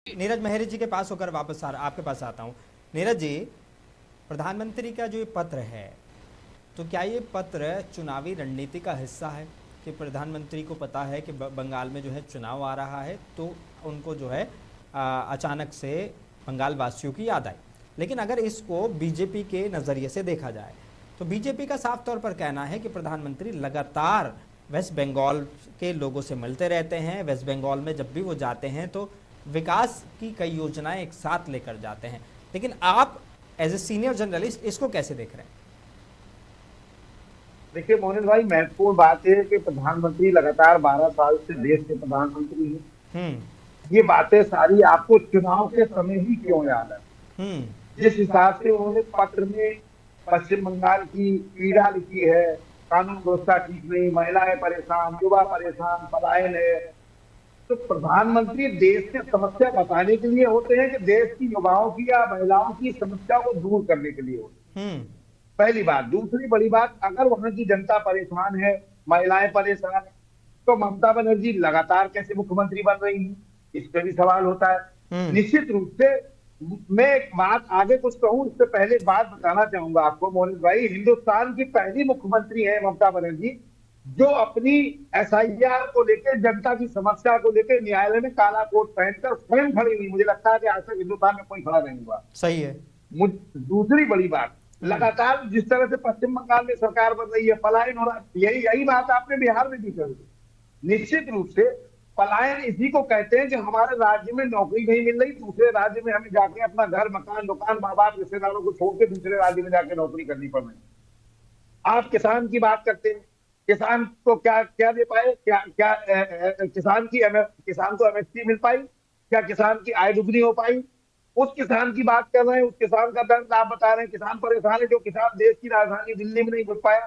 नीरज मेहरी जी के पास होकर वापस आपके पास आता हूँ। नीरज जी, प्रधानमंत्री का जो ये पत्र है, तो क्या ये पत्र चुनावी रणनीति का हिस्सा है कि प्रधानमंत्री को पता है कि बंगाल में जो है चुनाव आ रहा है, तो उनको जो है अचानक से बंगाल वासियों की याद आई। लेकिन अगर इसको बीजेपी के नज़रिए से देखा जाए तो बीजेपी का साफ तौर पर कहना है कि प्रधानमंत्री लगातार वेस्ट बंगाल के लोगों से मिलते रहते हैं। वेस्ट बंगाल में जब भी वो जाते हैं तो विकास की कई योजनाएं एक साथ लेकर जाते हैं। लेकिन आप एज ए सीनियर जर्नलिस्ट इसको कैसे देख रहे हैं? देखिए मोहन भाई, महत्वपूर्ण बात है कि प्रधानमंत्री लगातार 12 साल से देश के प्रधानमंत्री हैं। हम्म। ये बातें सारी आपको चुनाव के समय ही क्यों याद है? हम्म। जिस हिसाब से उन्होंने पत्र में पश्चिम बंगाल की पीड़ा लिखी है, कानून व्यवस्था ठीक नहीं, महिलाएं परेशान, युवा परेशान, पलायन है। तो प्रधानमंत्री देश की समस्या बताने के लिए होते हैं कि देश की युवाओं की या महिलाओं की समस्या को दूर करने के लिए होते हैं? हम्म। पहली बात। दूसरी बड़ी बात, अगर वहां की जनता परेशान है, महिलाएं परेशान है, तो ममता बनर्जी लगातार कैसे मुख्यमंत्री बन रही है? इस पर भी सवाल होता है। हम्म। निश्चित रूप से मैं एक बात आगे कुछ कहूं, इससे पहले एक बात बताना चाहूंगा आपको मोनिश भाई। हिंदुस्तान की पहली मुख्यमंत्री है ममता बनर्जी जो अपनी एसआईआर को लेकर, जनता की समस्या को लेकर न्यायालय में काला कोट पहनकर स्वयं खड़ी हुई। मुझे लगता है कि आज तक हिंदुस्तान में कोई खड़ा नहीं हुआ। सही है। दूसरी बड़ी बात, हम्म। लगातार जिस तरह से पश्चिम बंगाल में सरकार बन रही है, पलायन हो रहा है, यही यही बात आपने बिहार में भी कही। निश्चित रूप से पलायन इसी को कहते हैं कि हमारे राज्य में नौकरी नहीं मिल रही, दूसरे राज्य में हमें जाके अपना घर, मकान, दुकान, माँ बाप, रिश्तेदारों को छोड़ के दूसरे राज्य में जाके नौकरी करनी पड़ रही है। आप किसान की बात करते हैं, किसान को क्या क्या दे पाए? क्या क्या किसान को एमएसपी मिल पाई? क्या किसान की आय दुगनी हो पाई? उस किसान की बात कर रहे हैं, उस किसान का दर्द आप बता रहे हैं। किसान परेशान है, जो किसान देश की राजधानी दिल्ली में नहीं घुस पाया।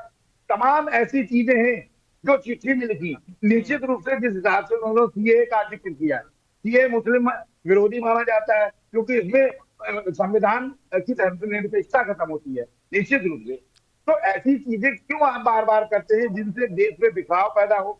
तमाम ऐसी चीजें हैं जो चिट्ठी में लिखी। निश्चित रूप से जिस हिसाब से उन्होंने सीए का जिक्र किया है, सीए मुस्लिम विरोधी माना जाता है क्योंकि इसमें संविधान की धर्मनिरपेक्षता खत्म होती है। निश्चित रूप से तो ऐसी चीजें क्यों आप बार बार करते हैं जिनसे देश में बिखराव पैदा हो?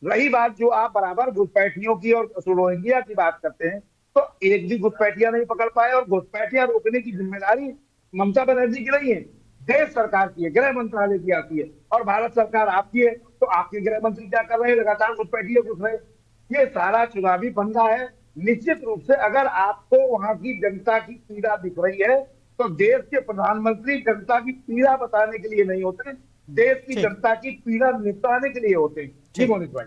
रही बात जो आप बराबर घुसपैठियों की और रोहिंग्या की बात करते हैं, तो एक भी घुसपैठिया नहीं पकड़ पाए, और घुसपैठिया रोकने की जिम्मेदारी ममता बनर्जी की नहीं है, देश सरकार की है, गृह मंत्रालय की आती है। और भारत सरकार आपकी है, तो आपके गृह मंत्री क्या कर रहे हैं? लगातार घुसपैठिए घुस रहे हैं। ये सारा चुनावी फंदा है। निश्चित रूप से अगर आपको वहां की जनता की पीड़ा दिख रही है, तो देश के प्रधानमंत्री जनता की पीड़ा बताने के लिए नहीं होते, देश की ठीक। जनता की पीड़ा निपटाने के लिए होते हैं। जी ठीक। मोनिश भाई।